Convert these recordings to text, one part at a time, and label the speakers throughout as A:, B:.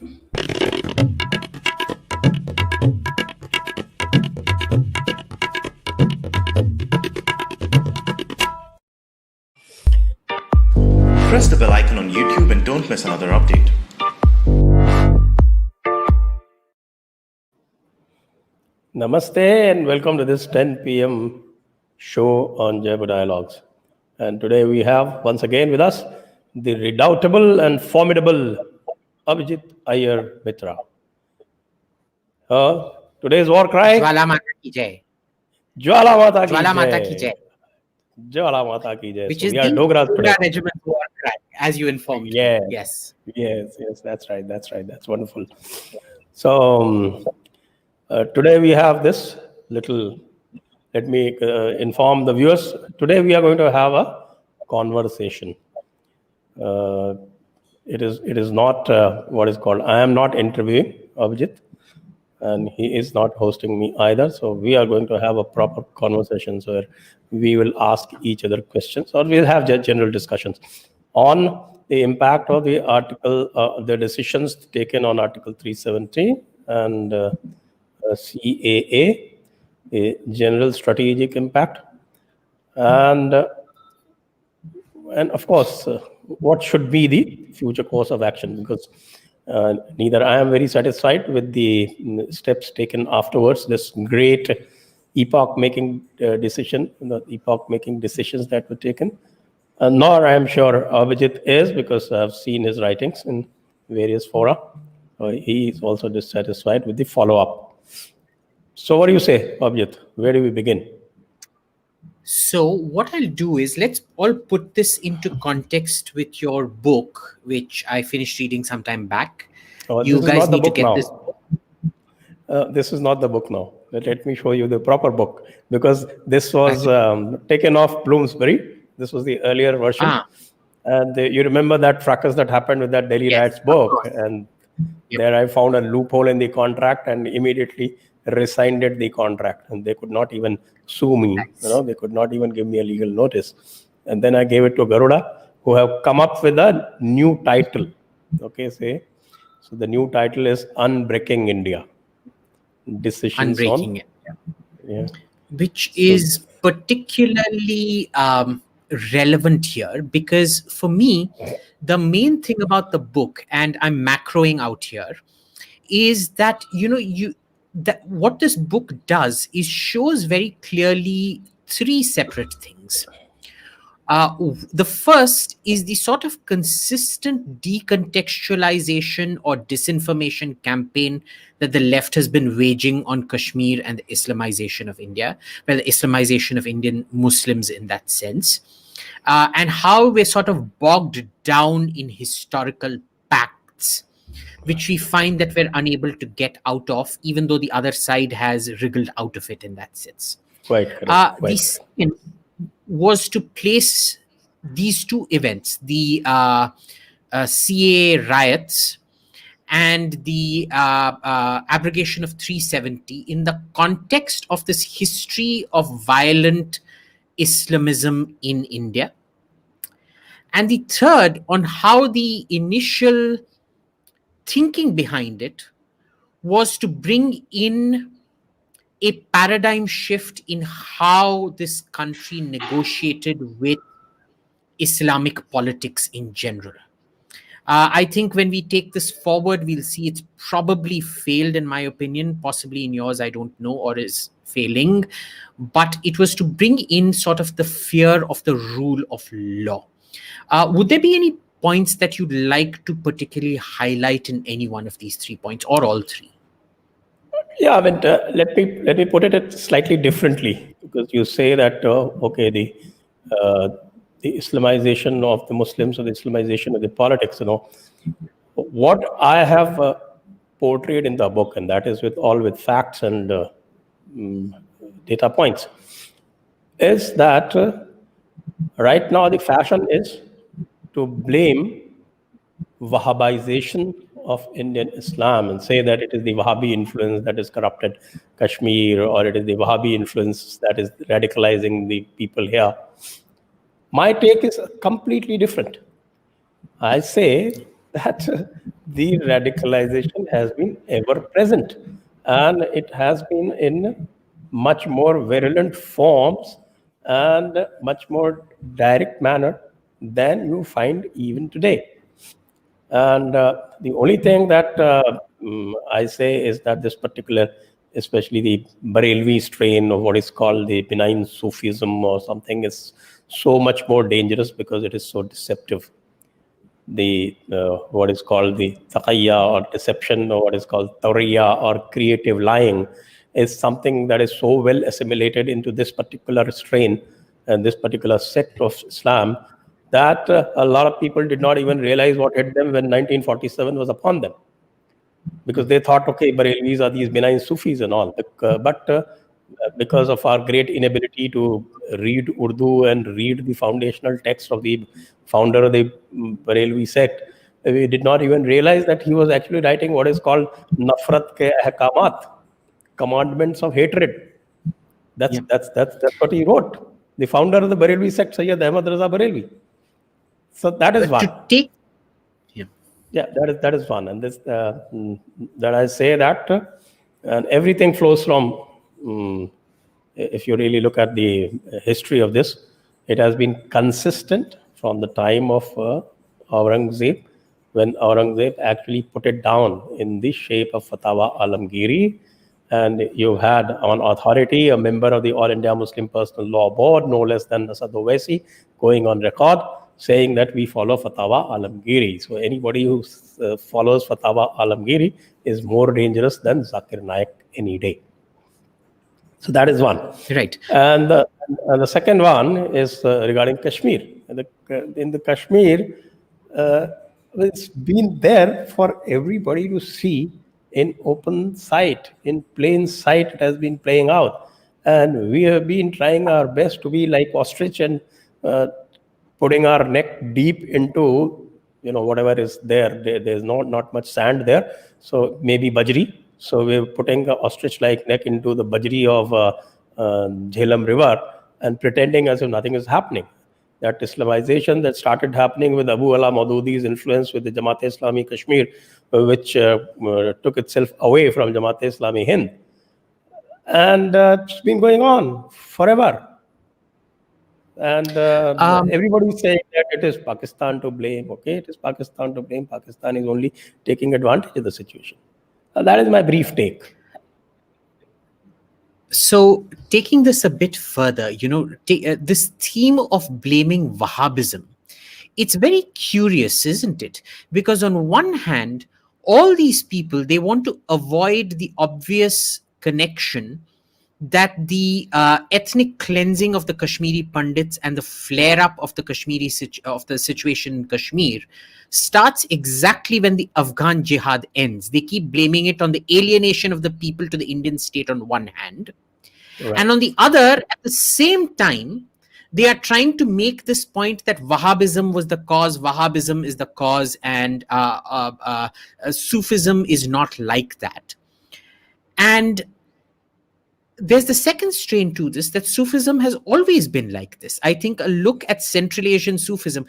A: Press the bell icon on YouTube and don't miss another update.
B: Namaste and welcome to this 10 p.m. show on Jaipur Dialogues. And today we have once again with us the redoubtable and formidable Abhijit Iyer Mitra. Today's war cry.
C: Jwala Mata Ki Jai.
B: Jwala Mata Ki
C: Jwala Mata
B: Jai.
C: Ki Jai.
B: Jwala Mata Ki Jai.
C: Which
B: So
C: is
B: we are
C: the
B: Dogras today.
C: regiment war cry, as you informed me.
B: Yes. Yes, that's right. That's wonderful. So today we have this little, let me inform the viewers. Today we are going to have a conversation. It is not what is called, I am not interviewing Abhijit and he is not hosting me either. So we are going to have a proper conversation where we will ask each other questions or we'll have general discussions on the impact of the article, the decisions taken on Article 370 and CAA, a general strategic impact, and of course, what should be the future course of action? Because neither I am very satisfied with the steps taken afterwards. This great epoch-making decisions that were taken, nor I am sure Abhijit is, because I have seen his writings in various fora. He is also dissatisfied with the follow-up. So what do you say, Abhijit? Where do we begin?
C: So what I'll do is, let's all put this into context with your book, which I finished reading some time back. You guys need to get this.
B: This is not the book now. Let me show you the proper book, because this was taken off Bloomsbury. This was the earlier version. And you remember that fracas that happened with that Delhi Riots book. And there I found a loophole in the contract and immediately rescinded the contract. And they could not even sue me. They could not even give me a legal notice. And then I gave it to Garuda, who have come up with a new title. So the new title is Unbreaking India. Decisions
C: Unbreaking India. Which is particularly relevant here, because for me, the main thing about the book, and I'm macroing out here, is that what this book does is shows very clearly three separate things. The first is the sort of consistent decontextualization or disinformation campaign that the left has been waging on Kashmir and the Islamization of India, well, the Islamization of Indian Muslims in that sense, and how we're sort of bogged down in historical pacts, which we find that we're unable to get out of, even though the other side has wriggled out of it in that sense. The second was to place these two events, the CAA riots and the abrogation of 370, in the context of this history of violent Islamism in India. And the third, on how the initial thinking behind it was to bring in a paradigm shift in how this country negotiated with Islamic politics in general. I think when we take this forward, we'll see it's probably failed, in my opinion, possibly in yours, I don't know, or is failing. But it was to bring in sort of the fear of the rule of law. Would there be any points that you'd like to particularly highlight in any one of these 3 points, or all three?
B: Yeah, I mean, let me put it slightly differently, because you say that the Islamization of the Muslims or the Islamization of the politics. What I have portrayed in the book, and that is with facts and data points, is that right now the fashion is to blame Wahhabization of Indian Islam and say that it is the Wahhabi influence that is corrupted Kashmir, or it is the Wahhabi influence that is radicalizing the people here. My take is completely different. I say that the radicalization has been ever present, and it has been in much more virulent forms and much more direct manner than you find even today. And the only thing that I say is that this particular, especially the Barelvi strain of what is called the benign Sufism or something, is so much more dangerous because it is so deceptive. The what is called the taqiyya or deception, or what is called tawriya or creative lying, is something that is so well assimilated into this particular strain and this particular sect of Islam that a lot of people did not even realize what hit them when 1947 was upon them, because they thought, okay, Barelvis are these benign Sufis and all. But because of our great inability to read Urdu and read the foundational text of the founder of the Barelvi sect, we did not even realize that he was actually writing what is called Nafrat ke ahkamat, commandments of hatred. That's what he wrote. The founder of the Barelvi sect, Sayyid Ahmad Raza Barelvi. So that is one. Yeah, that is one, and this that I say that, and everything flows from. If you really look at the history of this, it has been consistent from the time of Aurangzeb, when Aurangzeb actually put it down in the shape of Fatawa Alamgiri, and you had on authority a member of the All India Muslim Personal Law Board, no less than Asad Owaisi, going on record saying that we follow Fatawa Alamgiri. So anybody who follows Fatawa Alamgiri is more dangerous than Zakir Naik any day. So that is one.
C: Right.
B: And the second one is regarding Kashmir. In the Kashmir, it's been there for everybody to see in open sight, in plain sight. It has been playing out. And we have been trying our best to be like ostrich and putting our neck deep into, whatever is there. There's not much sand there. So maybe Bajri. So we're putting an ostrich-like neck into the Bajri of Jhelum River and pretending as if nothing is happening. That Islamization that started happening with Abu Ala Maududi's influence with the Jamaat-e-Islami Kashmir, which took itself away from Jamaat-e-Islami Hind. And it's been going on forever. And everybody is saying that it is Pakistan to blame. Okay, it is Pakistan to blame. Pakistan is only taking advantage of the situation. That is my brief take.
C: So, taking this a bit further, this theme of blaming Wahhabism, it's very curious, isn't it? Because on one hand, all these people, they want to avoid the obvious connection that the ethnic cleansing of the Kashmiri Pandits and the flare-up of the situation in Kashmir starts exactly when the Afghan jihad ends. They keep blaming it on the alienation of the people to the Indian state on one hand. Right. And on the other, at the same time, they are trying to make this point that Wahhabism was the cause, Wahhabism is the cause, and Sufism is not like that. And there's the second strain to this, that Sufism has always been like this. I think a look at Central Asian Sufism.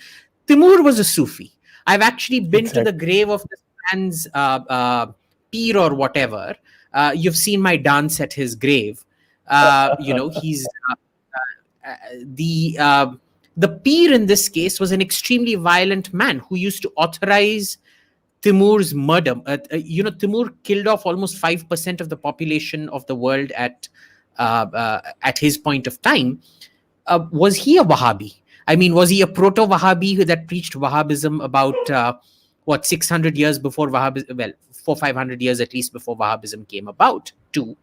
C: Timur was a Sufi. I've actually been to the grave of this man's peer or whatever. You've seen my dance at his grave. He's the peer in this case was an extremely violent man who used to authorize Timur's murder. Timur killed off almost 5% of the population of the world at his point of time. Was he a Wahhabi? I mean, was he a proto-Wahhabi that preached Wahhabism about 600 years before Wahhabism? Well, 400-500 years at least before Wahhabism came about, too.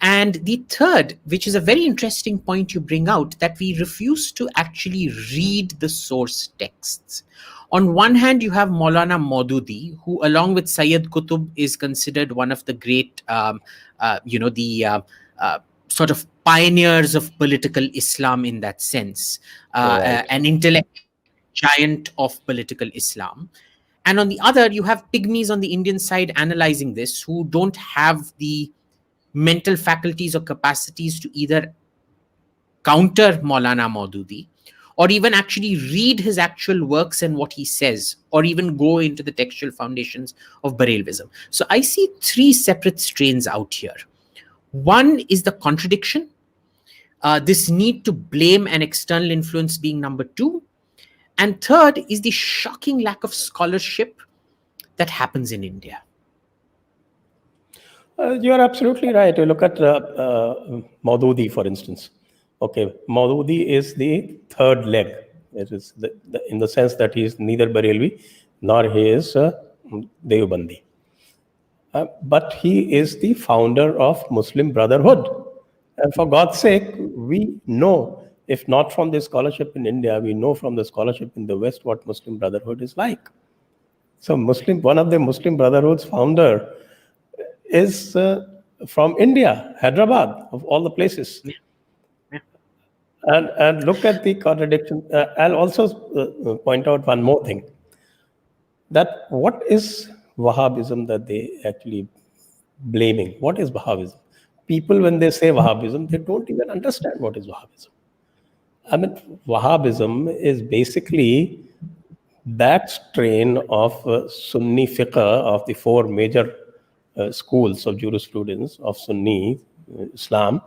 C: And the third, which is a very interesting point you bring out, that we refuse to actually read the source texts. On one hand, you have Maulana Maududi, who, along with Sayyid Qutb, is considered one of the great, sort of pioneers of political Islam in that sense, an intellectual giant of political Islam. And on the other, you have pygmies on the Indian side analyzing this, who don't have the mental faculties or capacities to either counter Maulana Maududi or even actually read his actual works and what he says, or even go into the textual foundations of Barelvism. So I see three separate strains out here. One is the contradiction, this need to blame an external influence being number two. And third is the shocking lack of scholarship that happens in India.
B: You are absolutely right. You look at Maududi, for instance. Okay, Maududi is the third leg. It is in the sense that he is neither Barelvi nor he is Deobandi. But he is the founder of Muslim Brotherhood. And for God's sake, we know, if not from the scholarship in India, we know from the scholarship in the West what Muslim Brotherhood is like. So one of the Muslim Brotherhood's founder is from India, Hyderabad, of all the places.
C: Yeah. Yeah.
B: And look at the contradiction. I'll also point out one more thing. That what is Wahhabism that they actually blaming? What is Wahhabism? People, when they say Wahhabism, they don't even understand what is Wahhabism. I mean, Wahhabism is basically that strain of Sunni fiqh, of the four major schools of jurisprudence of Sunni Islam,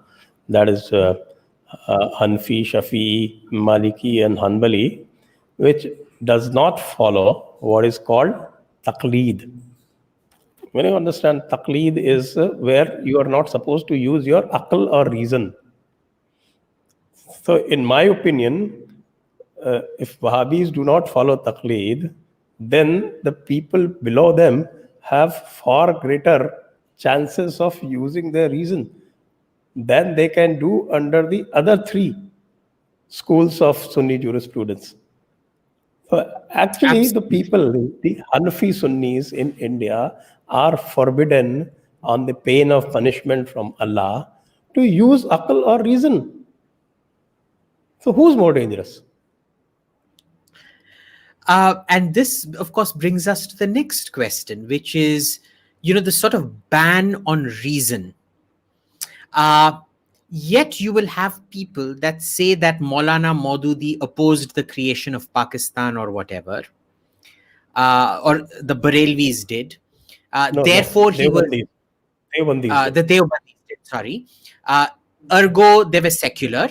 B: that is Hanfi, Shafi'i, Maliki, and Hanbali, which does not follow what is called taqleed. When you understand, taqleed is where you are not supposed to use your aql or reason. So, in my opinion, if Wahhabis do not follow taqleed, then the people below them have far greater chances of using their reason than they can do under the other three schools of Sunni jurisprudence. Actually, the people, the Hanafi Sunnis in India, are forbidden on the pain of punishment from Allah to use aql or reason. So who's more dangerous?
C: And this, of course, brings us to the next question, which is, the sort of ban on reason. Yet you will have people that say that Maulana Maududi opposed the creation of Pakistan or whatever, or the Barelvis did. Therefore, he was the Deobandis did. Sorry, ergo they were secular.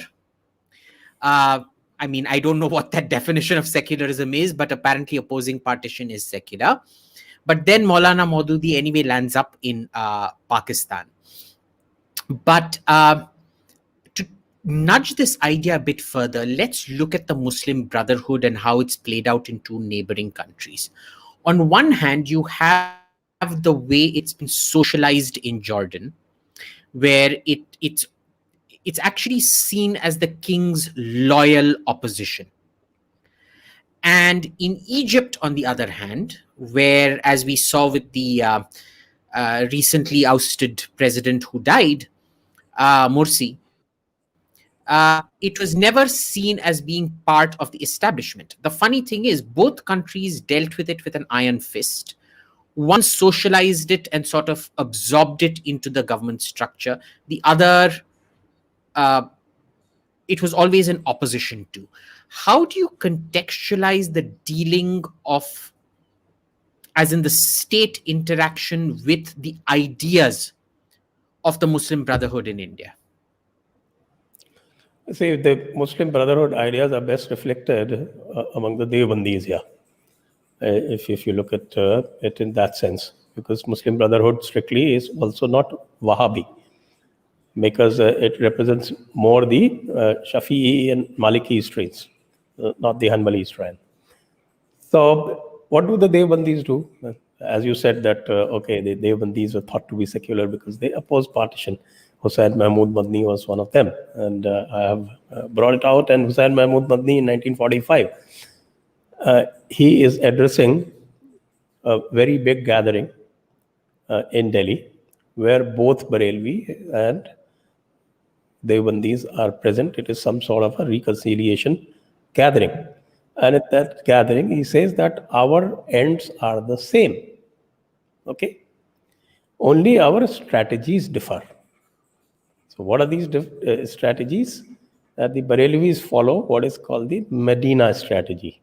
C: I mean, I don't know what that definition of secularism is, but apparently opposing partition is secular. But then Maulana Maududi anyway lands up in Pakistan. But to nudge this idea a bit further, let's look at the Muslim Brotherhood and how it's played out in two neighboring countries. On one hand, you have the way it's been socialized in Jordan, where it's actually seen as the king's loyal opposition. And in Egypt, on the other hand, where, as we saw with the recently ousted president who died, Morsi, it was never seen as being part of the establishment. The funny thing is, both countries dealt with it with an iron fist. One socialized it and sort of absorbed it into the government structure. The other, it was always in opposition to. How do you contextualize the dealing of, as in the state interaction with the ideas of the Muslim Brotherhood in India?
B: See, the Muslim Brotherhood ideas are best reflected among the Deobandis here. If you look at it in that sense, because Muslim Brotherhood strictly is also not Wahhabi, because it represents more the Shafi'i and Maliki strains, not the Hanbali strain. So what do the Deobandis do? As you said that, okay, the Deobandis are thought to be secular because they oppose partition. Hussain Mahmud Madni was one of them. And I have brought it out, and Hussain Mahmud Madni in 1945, he is addressing a very big gathering in Delhi, where both Barelvi and Deobandis are present. It is some sort of a reconciliation gathering. And at that gathering, he says that our ends are the same. Okay? Only our strategies differ. So what are these strategies? that the Barelvis follow what is called the Medina strategy,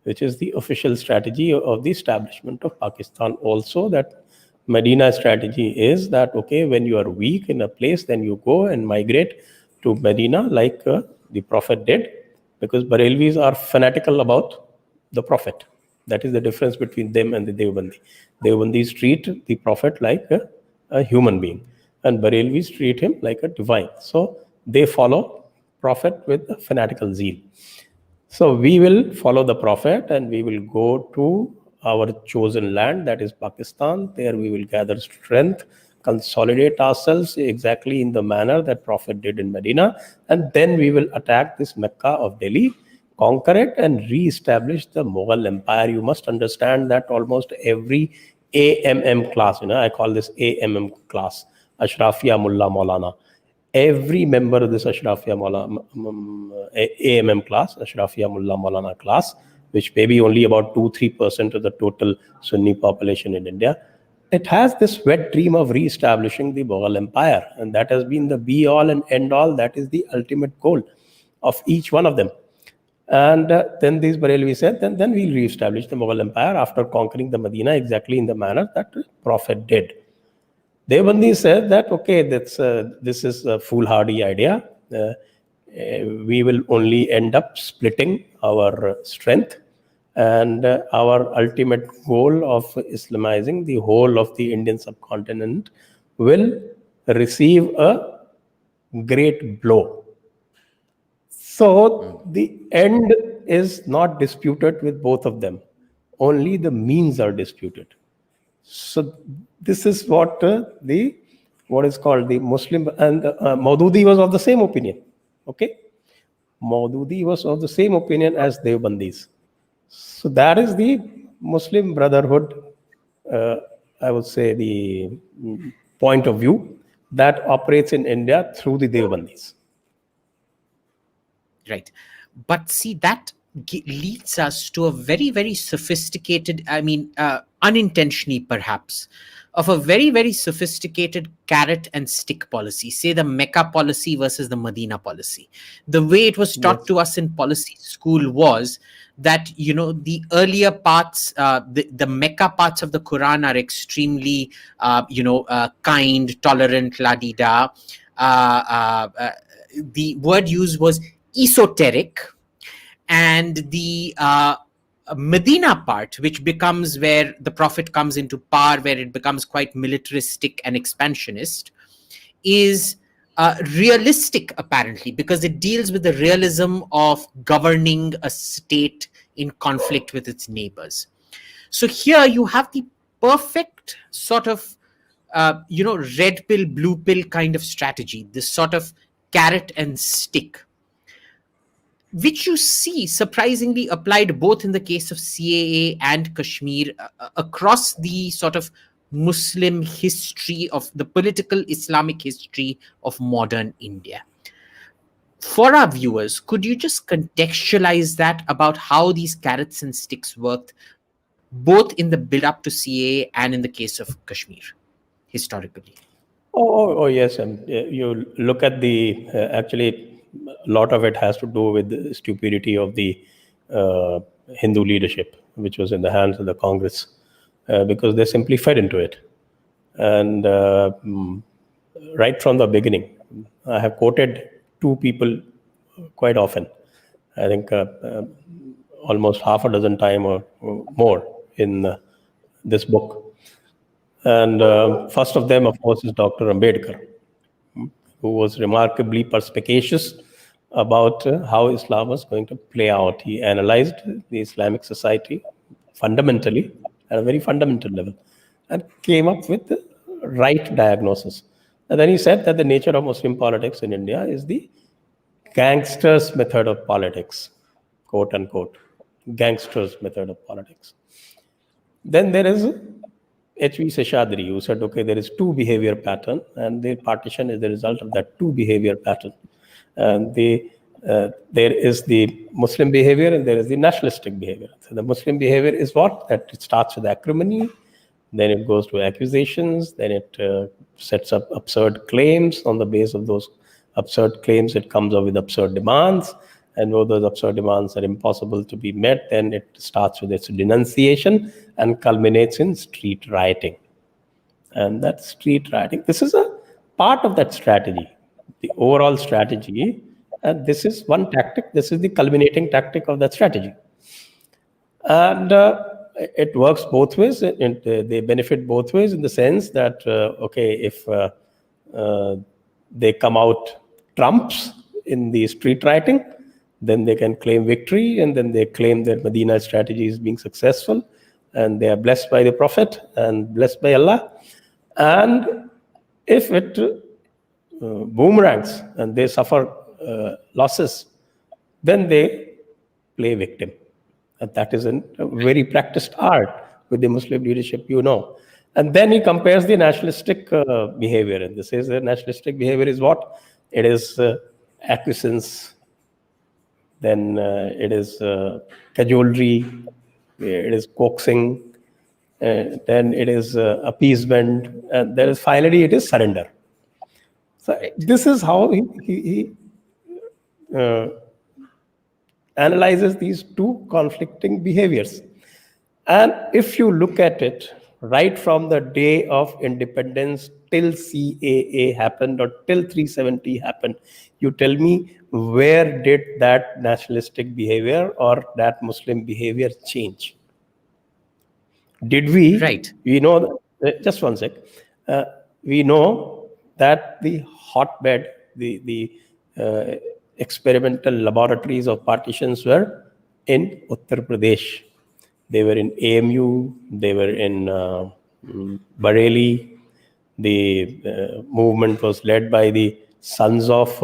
B: which is the official strategy of the establishment of Pakistan. Also, that Medina strategy is that, okay, when you are weak in a place, then you go and migrate to Medina like the Prophet did, because Barelvis are fanatical about the Prophet. That is the difference between them and the Deobandi. Deobandis treat the Prophet like a human being, and Barelvis treat him like a divine. So they follow Prophet with a fanatical zeal. So we will follow the Prophet and we will go to our chosen land, that is Pakistan. There we will gather strength, consolidate ourselves exactly in the manner that Prophet did in Medina, and then we will attack this Mecca of Delhi, conquer it, and re-establish the Mughal Empire. You must understand that almost every AMM class, I call this AMM class, Ashrafia Mullah Maulana. Every member of this Ashrafia AMM class, Ashrafia Mullah Maulana class, which may be only about 2-3% of the total Sunni population in India, it has this wet dream of re-establishing the Mughal Empire. And that has been the be-all and end-all. That is the ultimate goal of each one of them. And then these Barelvi said, then we'll re-establish the Mughal Empire after conquering the Medina exactly in the manner that the Prophet did. Deobandi said that, okay, this is a foolhardy idea. We will only end up splitting our strength, and our ultimate goal of Islamizing the whole of the Indian subcontinent will receive a great blow. So the end is not disputed with both of them. Only the means are disputed. So this is what what is called the Muslim, and Maududi was of the same opinion. Okay, Maududi was of the same opinion as Deobandis. So that is the Muslim Brotherhood, I would say, the point of view that operates in India through the Deobandis.
C: Right. But see, that leads us to a very, very sophisticated, unintentionally perhaps, of a very, very sophisticated carrot and stick policy, say the Mecca policy versus the Medina policy. The way it was taught to us in policy school was that, the earlier parts, the Mecca parts of the Quran are extremely, kind, tolerant, la-di-da. The word used was esoteric, and the Medina part, which becomes where the Prophet comes into power, where it becomes quite militaristic and expansionist, is realistic apparently, because it deals with the realism of governing a state in conflict with its neighbors. So here you have the perfect sort of red pill, blue pill kind of strategy, this sort of carrot and stick, which you see surprisingly applied both in the case of CAA and Kashmir across the sort of Muslim history of the political Islamic history of modern India. For our viewers, could you just contextualize that about how these carrots and sticks worked, both in the build up to CAA and in the case of Kashmir, historically?
B: Oh yes. And you look at the, actually, a lot of it has to do with the stupidity of the Hindu leadership, which was in the hands of the Congress, because they simply fed into it. And right from the beginning, I have quoted two people quite often. I think almost half a dozen times or more in this book. And first of them, of course, is Dr. Ambedkar, who was remarkably perspicacious about how Islam was going to play out. He analyzed the Islamic society fundamentally, at a very fundamental level, and came up with the right diagnosis. And then he said that the nature of Muslim politics in India is the gangsters' method of politics, quote unquote, gangsters' method of politics. Then there is H.V. Seshadri, who said, okay, there is two behavior pattern, and the partition is the result of that two behavior pattern. And there is the Muslim behavior and there is the nationalistic behavior. So the Muslim behavior is what? That it starts with acrimony, then it goes to accusations, then it sets up absurd claims on the base of those absurd claims, it comes up with absurd demands. And when those absurd demands are impossible to be met, then it starts with its denunciation and culminates in street rioting. And that street rioting, this is a part of that strategy, the overall strategy. And this is one tactic. This is the culminating tactic of that strategy. And it works both ways. They benefit both ways in the sense that, okay, if they come out trumps in the street rioting, then they can claim victory, and then they claim that Medina strategy is being successful, and they are blessed by the Prophet and blessed by Allah. And if it boomerangs and they suffer losses, then they play victim. And that is a very practiced art with the Muslim leadership, you know. And then he compares the nationalistic behavior. And this is the nationalistic behavior is what? It is acquiescence, then it is cajolery, it is coaxing, then it is appeasement, and then finally it is surrender. So this is how he analyzes these two conflicting behaviors. And if you look at it right from the day of independence till CAA happened or till 370 happened, you tell me, where did that nationalistic behavior or that Muslim behavior change? Did we?
C: Right.
B: We know, just one sec. We know that the hotbed, the experimental laboratories of partitions were in Uttar Pradesh. They were in AMU, they were in Barelvi. The movement was led by the sons of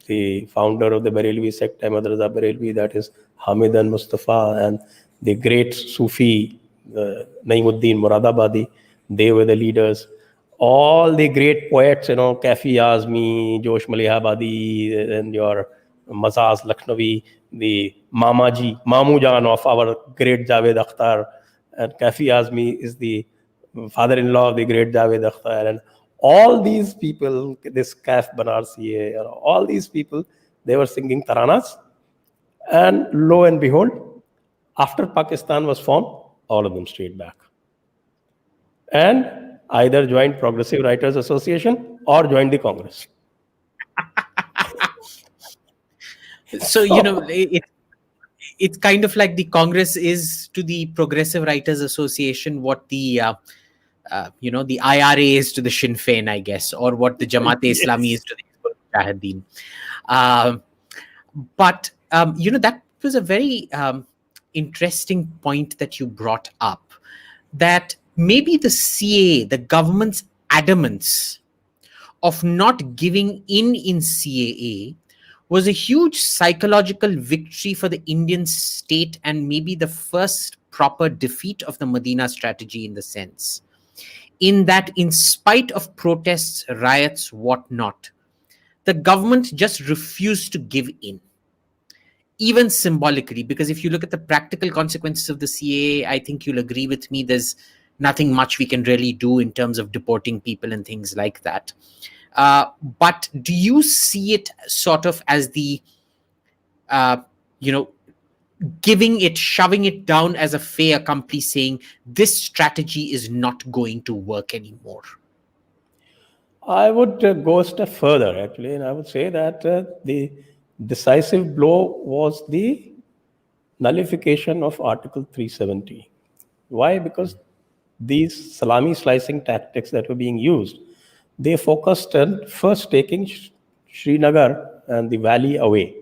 B: the founder of the Barelvi sect, Ahmad Raza Barelvi, that is Hamid and Mustafa, and the great Sufi Naimuddin Muradabadi. They were the leaders. All the great poets, Kafi Azmi, Josh Malihabadi, and your Mazaz Lakhnavi, the Mamujan of our great Javed Akhtar, and Kafi Azmi is the father-in-law of the great Javed Akhtar, and all these people, this Kaf Banarsi, all these people, they were singing taranas. And lo and behold, after Pakistan was formed, all of them strayed back. And either joined Progressive Writers Association or joined the Congress.
C: So, it's kind of like the Congress is to the Progressive Writers Association what the the IRA is to the Sinn Féin, I guess, or what the Jamaat-e-Islami is to the Mujahideen. But that was a very interesting point that you brought up, that maybe the CAA, the government's adamance of not giving in CAA, was a huge psychological victory for the Indian state, and maybe the first proper defeat of the Medina strategy, in the sense, in that in spite of protests, riots, whatnot, the government just refused to give in, even symbolically. Because if you look at the practical consequences of the CAA, I think you'll agree with me, there's nothing much we can really do in terms of deporting people and things like that. But do you see it sort of as the, shoving it down as a fait accompli, saying this strategy is not going to work anymore?
B: I would go a step further, actually, and I would say that the decisive blow was the nullification of Article 370. Why? Because these salami slicing tactics that were being used, they focused on first taking Srinagar and the valley away.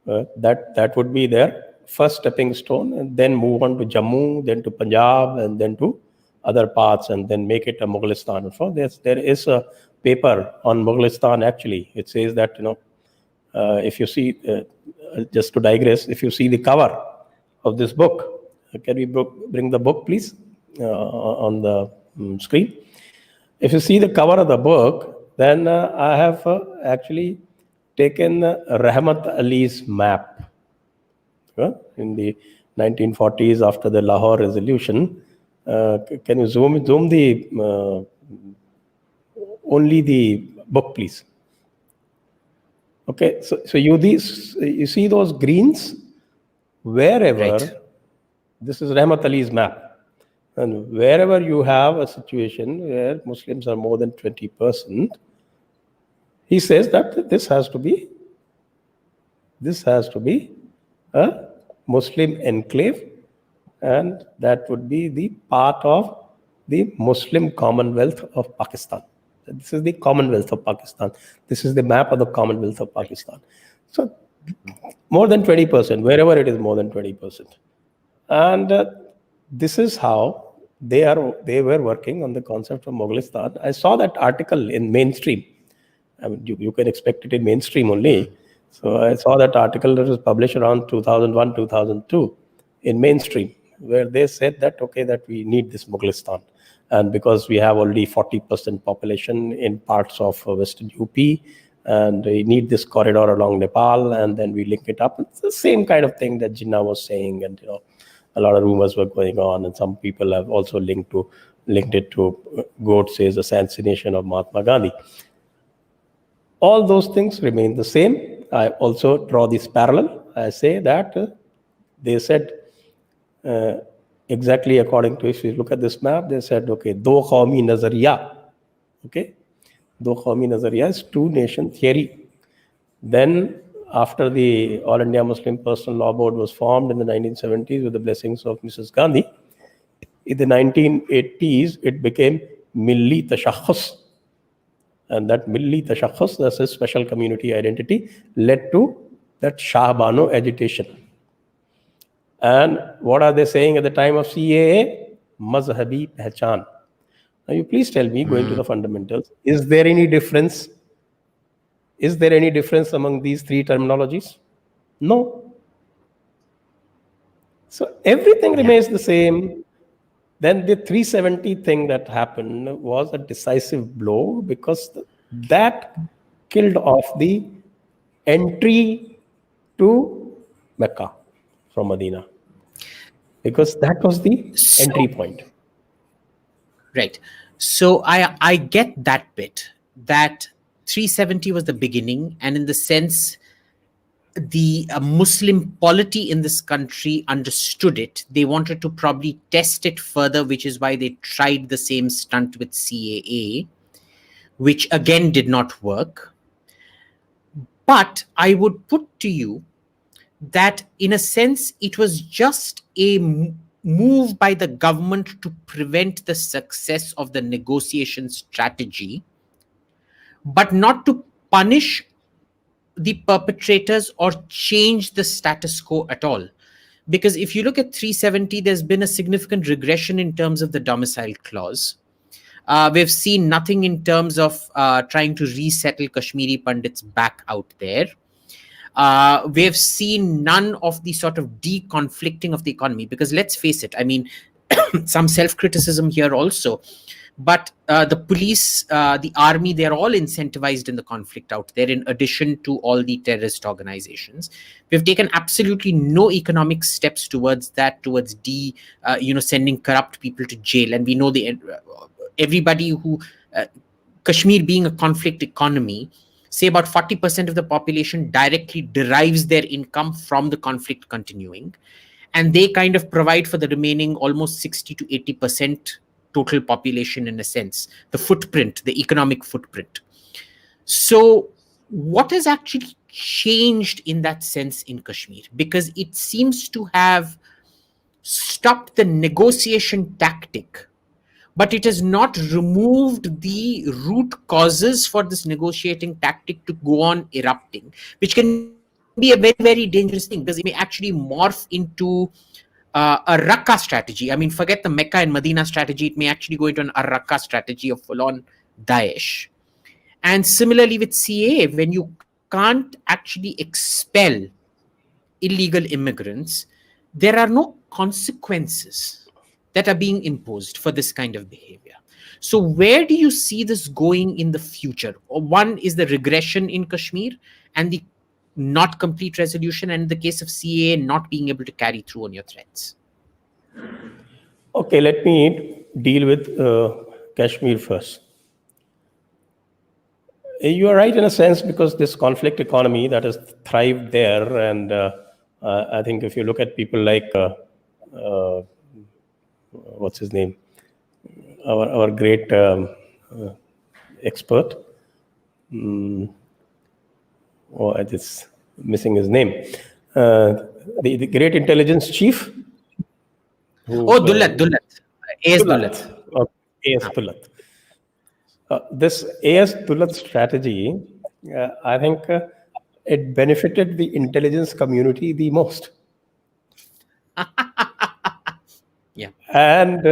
B: That would be their first stepping stone, and then move on to Jammu, then to Punjab, and then to other parts, and then make it a Mughalistan. So there is a paper on Mughalistan, actually. It says that, if you see, just to digress, if you see the cover of this book, can we bring the book, please, on the screen? If you see the cover of the book, then I have actually taken Rahmat Ali's map. In the 1940s, after the Lahore Resolution, can you zoom the only the book, please? Okay, so you see those greens wherever.
C: Right.
B: This is Rahmat Ali's map, and wherever you have a situation where Muslims are more than 20%, he says that this has to be a Muslim enclave, and that would be the part of the Muslim Commonwealth of Pakistan. This is the Commonwealth of Pakistan. This is the map of the Commonwealth of Pakistan. So more than 20%, wherever it is more than 20%. And this is how they were working on the concept of Mughalistan. I saw that article in mainstream. I mean, you can expect it in mainstream only. So I saw that article that was published around 2001, 2002 in mainstream, where they said that, okay, that we need this Mughalistan. And because we have already 40% population in parts of Western UP, and we need this corridor along Nepal, and then we link it up. It's the same kind of thing that Jinnah was saying, and a lot of rumors were going on, and some people have also linked it to Godse's assassination of Mahatma Gandhi. All those things remain the same. I also draw this parallel. I say that they said exactly according to, if you look at this map, they said, okay, do qawmi nazariya. Okay, do qawmi nazariya is two nation theory. Then after the All India Muslim Personal Law Board was formed in the 1970s with the blessings of Mrs. Gandhi, in the 1980s, it became Milli Tashakhus. And that Milli Tashakhus, that's a special community identity, led to that Shah Bano agitation. And what are they saying at the time of CAA? Mazhabi Pehchan. Now you please tell me, going to the fundamentals, is there any difference? Is there any difference among these three terminologies? No. So everything remains the same. Then the 370 thing that happened was a decisive blow, because that killed off the entry to Mecca from Medina, because that was the entry point.
C: Right. So I get that bit, that 370 was the beginning, and in the sense the Muslim polity in this country understood it. They wanted to probably test it further, which is why they tried the same stunt with CAA, which again did not work. But I would put to you that in a sense it was just a move by the government to prevent the success of the negotiation strategy, but not to punish the perpetrators or change the status quo at all. Because if you look at 370, there's been a significant regression in terms of the domicile clause. We've seen nothing in terms of trying to resettle Kashmiri Pandits back out there. We've seen none of the sort of deconflicting of the economy, because let's face it, I mean, some self-criticism here also, but the police, the army, they're all incentivized in the conflict out there, in addition to all the terrorist organizations. We've taken absolutely no economic steps towards that, towards sending corrupt people to jail. And we know everybody who, Kashmir being a conflict economy, say about 40% of the population directly derives their income from the conflict continuing. And they kind of provide for the remaining almost 60 to 80% total population, in a sense, the footprint, the economic footprint. So what has actually changed in that sense in Kashmir? Because it seems to have stopped the negotiation tactic, but it has not removed the root causes for this negotiating tactic to go on erupting, which can be a very, very dangerous thing, because it may actually morph into a Raqqa strategy. I mean, forget the Mecca and Medina strategy. It may actually go into an Raqqa strategy of full-on Daesh. And similarly with CAA, when you can't actually expel illegal immigrants, there are no consequences that are being imposed for this kind of behavior. So where do you see this going in the future? One is the regression in Kashmir and the not complete resolution, and in the case of CAA, not being able to carry through on your threats.
B: Okay, let me deal with Kashmir first. You are right in a sense, because this conflict economy that has thrived there, and I think if you look at people like what's his name, our great expert, oh, I just missing his name, uh, the great intelligence chief, who
C: Oh, Dullat. A.S.
B: Dulat,
C: Dullat.
B: A.S. Dulat. This A.S. Dulat strategy, I think it benefited the intelligence community the most.
C: Yeah.
B: And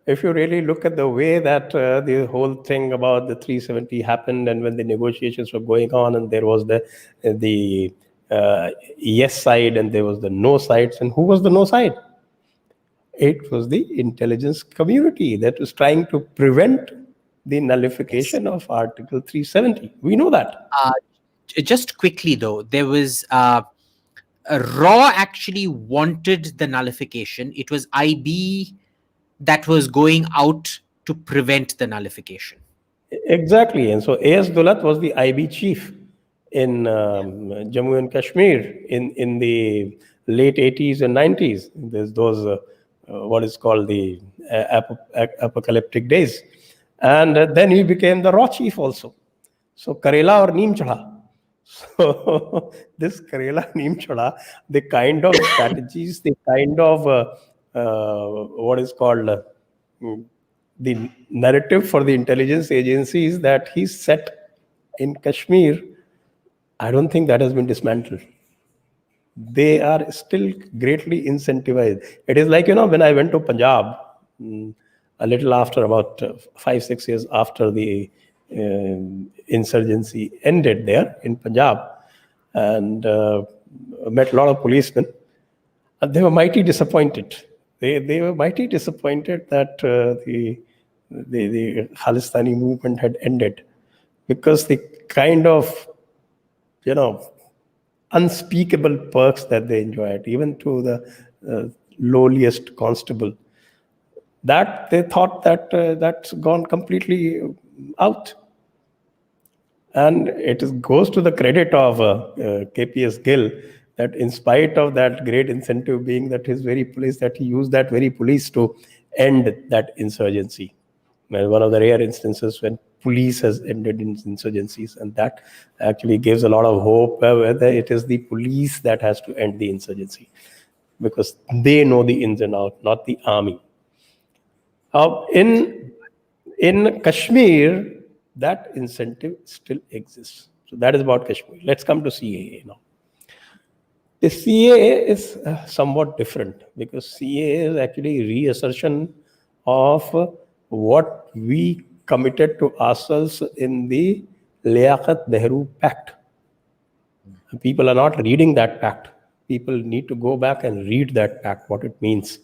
B: if you really look at the way that the whole thing about the 370 happened, and when the negotiations were going on, and there was the yes side and there was the no sides, and who was the no side? It was the intelligence community that was trying to prevent the
C: Yes.
B: nullification of Article 370. We know that.
C: Uh, just quickly though, there was Raw actually wanted the nullification. It was IB that was going out to prevent the nullification.
B: Exactly. And so A.S. Dulat was the IB chief in Jammu and Kashmir in the late 80s and 90s. There's those, what is called the apocalyptic days. And then he became the raw chief also. So Karela or Neem Chada. So this Karela Neem Chada, the kind of strategies, the kind of what is called the narrative for the intelligence agencies that he set in Kashmir, I don't think that has been dismantled. They are still greatly incentivized. It is like, when I went to Punjab, a little after about 5-6 years after the insurgency ended there in Punjab, and met a lot of policemen, and they were mighty disappointed. They were mighty disappointed that the Khalistani movement had ended, because the kind of, you know, unspeakable perks that they enjoyed, even to the lowliest constable, that they thought that that's gone completely out. And goes to the credit of KPS Gill that, in spite of that great incentive being that his very police, that he used that very police to end that insurgency. Well, one of the rare instances when police has ended in insurgencies, and that actually gives a lot of hope whether it is the police that has to end the insurgency, because they know the ins and outs, not the army. In Kashmir, that incentive still exists. So that is about Kashmir. Let's come to CAA now. The CAA is somewhat different, because CAA is actually reassertion of what we committed to ourselves in the Liaquat Nehru Pact. People are not reading that pact. People need to go back and read that pact, what it means.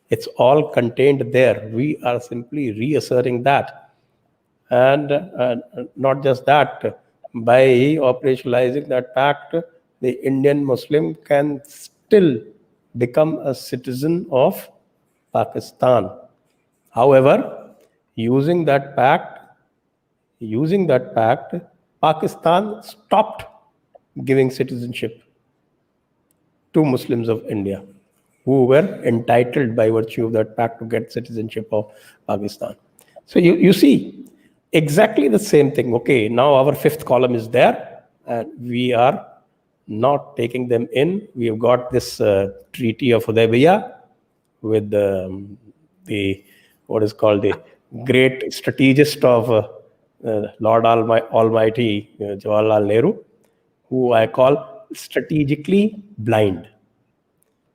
B: It's all contained there. We are simply reasserting that. And not just that, by operationalizing that pact, the Indian Muslim can still become a citizen of Pakistan. However, using that pact, Pakistan stopped giving citizenship to Muslims of India who were entitled by virtue of that pact to get citizenship of Pakistan. So you see exactly the same thing. Okay, now our fifth column is there, and we are not taking them in. We have got this Treaty of Hudaybiyah with the what is called the great strategist of Lord Almighty Jawaharlal Nehru, who I call strategically blind.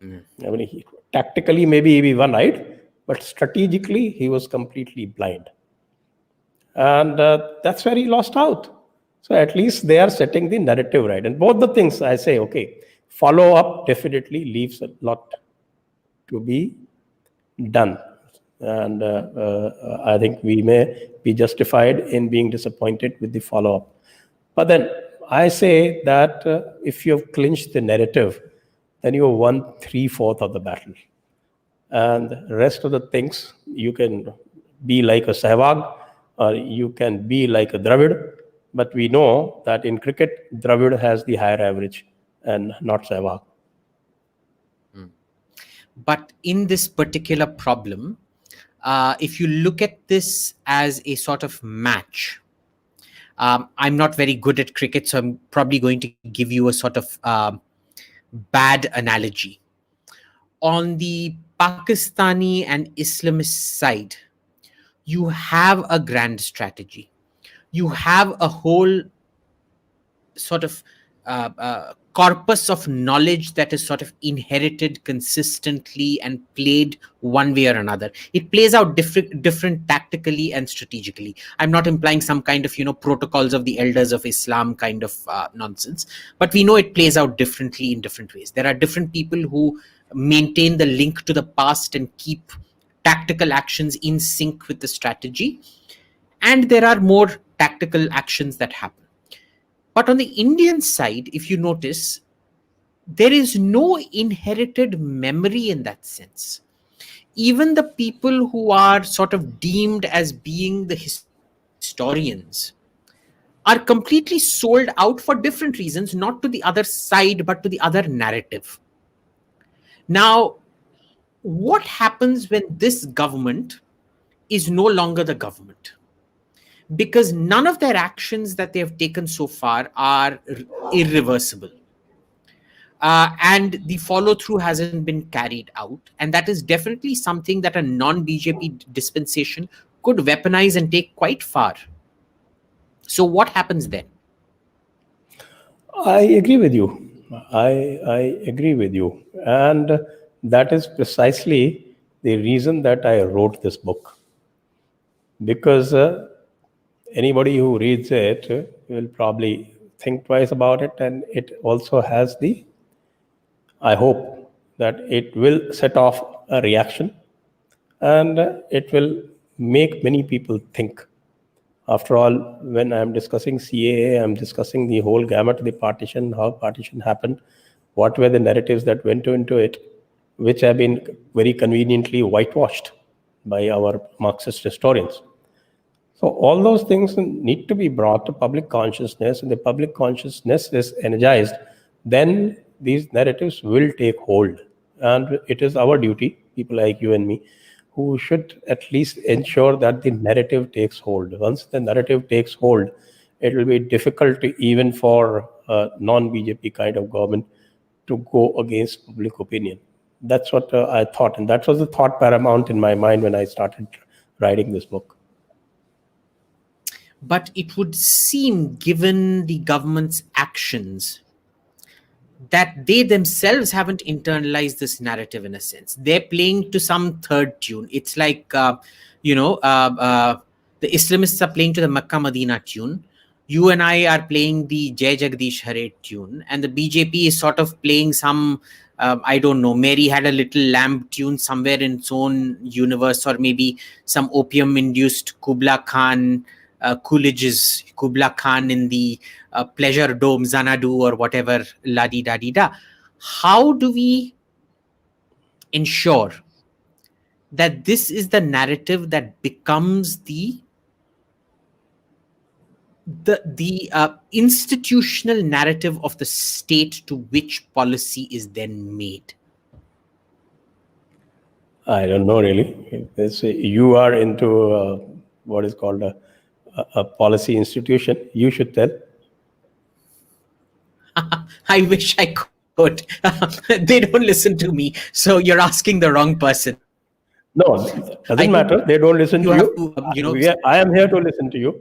B: I mean, tactically maybe he won right, but strategically he was completely blind. And that's where he lost out. So at least they are setting the narrative right. And both the things I say, okay, follow up definitely leaves a lot to be done. And I think we may be justified in being disappointed with the follow up. But then I say that if you have clinched the narrative, then you have won 3/4 of the battle. And the rest of the things, you can be like a Sehwag, or you can be like a Dravid, But we know that in cricket, Dravid has the higher average and not Sehwag.
C: But in this particular problem, if you look at this as a sort of match, I'm not very good at cricket, so I'm probably going to give you a sort of bad analogy. On the Pakistani and Islamist side, you have a grand strategy. You have a whole sort of corpus of knowledge that is sort of inherited consistently and played one way or another. It plays out different tactically and strategically. I'm not implying some kind of protocols of the elders of Islam kind of nonsense, but we know it plays out differently in different ways. There are different people who maintain the link to the past and keep tactical actions in sync with the strategy, and there are more tactical actions that happen. But on the Indian side, if you notice, there is no inherited memory in that sense. Even the people who are sort of deemed as being the historians are completely sold out for different reasons, not to the other side, but to the other narrative. Now, what happens when this government is no longer the government? Because none of their actions that they have taken so far are irreversible. And the follow-through hasn't been carried out. And that is definitely something that a non-BJP dispensation could weaponize and take quite far. So what happens then?
B: I agree with you. I agree with you. And that is precisely the reason that I wrote this book. Because anybody who reads it will probably think twice about it, and it also has I hope that it will set off a reaction, and it will make many people think. After all, when I'm discussing CAA, I'm discussing the whole gamut of the partition, how partition happened, what were the narratives that went into it, which have been very conveniently whitewashed by our Marxist historians. So all those things need to be brought to public consciousness, and the public consciousness is energized, then these narratives will take hold. And it is our duty, people like you and me, who should at least ensure that the narrative takes hold. Once the narrative takes hold, it will be difficult even for a non-BJP kind of government to go against public opinion. That's what I thought, and that was the thought paramount in my mind when I started writing this book.
C: But it would seem, given the government's actions, that they themselves haven't internalized this narrative in a sense. They're playing to some third tune. It's like, the Islamists are playing to the Mecca Medina tune. You and I are playing the Jai Jagdish Hare tune. And the BJP is sort of playing some, I don't know, Mary Had a Little Lamb tune somewhere in its own universe, or maybe some opium-induced Kubla Khan, Coolidge's Kubla Khan in the Pleasure Dome, Xanadu, or whatever, la-di-da-di-da. How do we ensure that this is the narrative that becomes the institutional narrative of the state to which policy is then made?
B: I don't know really. You are into what is called a policy institution. You should tell.
C: I wish I could. They don't listen to me. So you're asking the wrong person.
B: No, it doesn't matter. They don't listen to you. I am here to listen to you.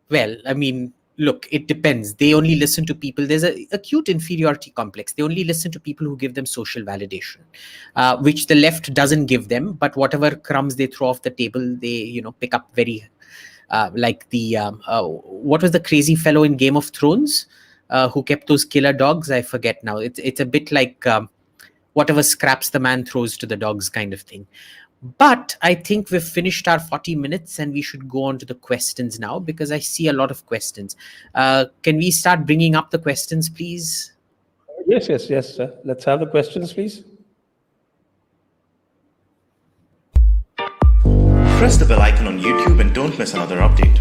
C: Well, I mean, look, it depends. They only listen to people. There's an acute inferiority complex. They only listen to people who give them social validation, which the left doesn't give them. But whatever crumbs they throw off the table, they pick up very, like the what was the crazy fellow in Game of Thrones who kept those killer dogs? I forget now. It's a bit like whatever scraps the man throws to the dogs kind of thing. But I think we've finished our 40 minutes and we should go on to the questions now, because I see a lot of questions. Can we start bringing up the questions, please?
B: Yes, sir. Let's have the questions, please.
A: Press the bell icon on YouTube and don't miss another update.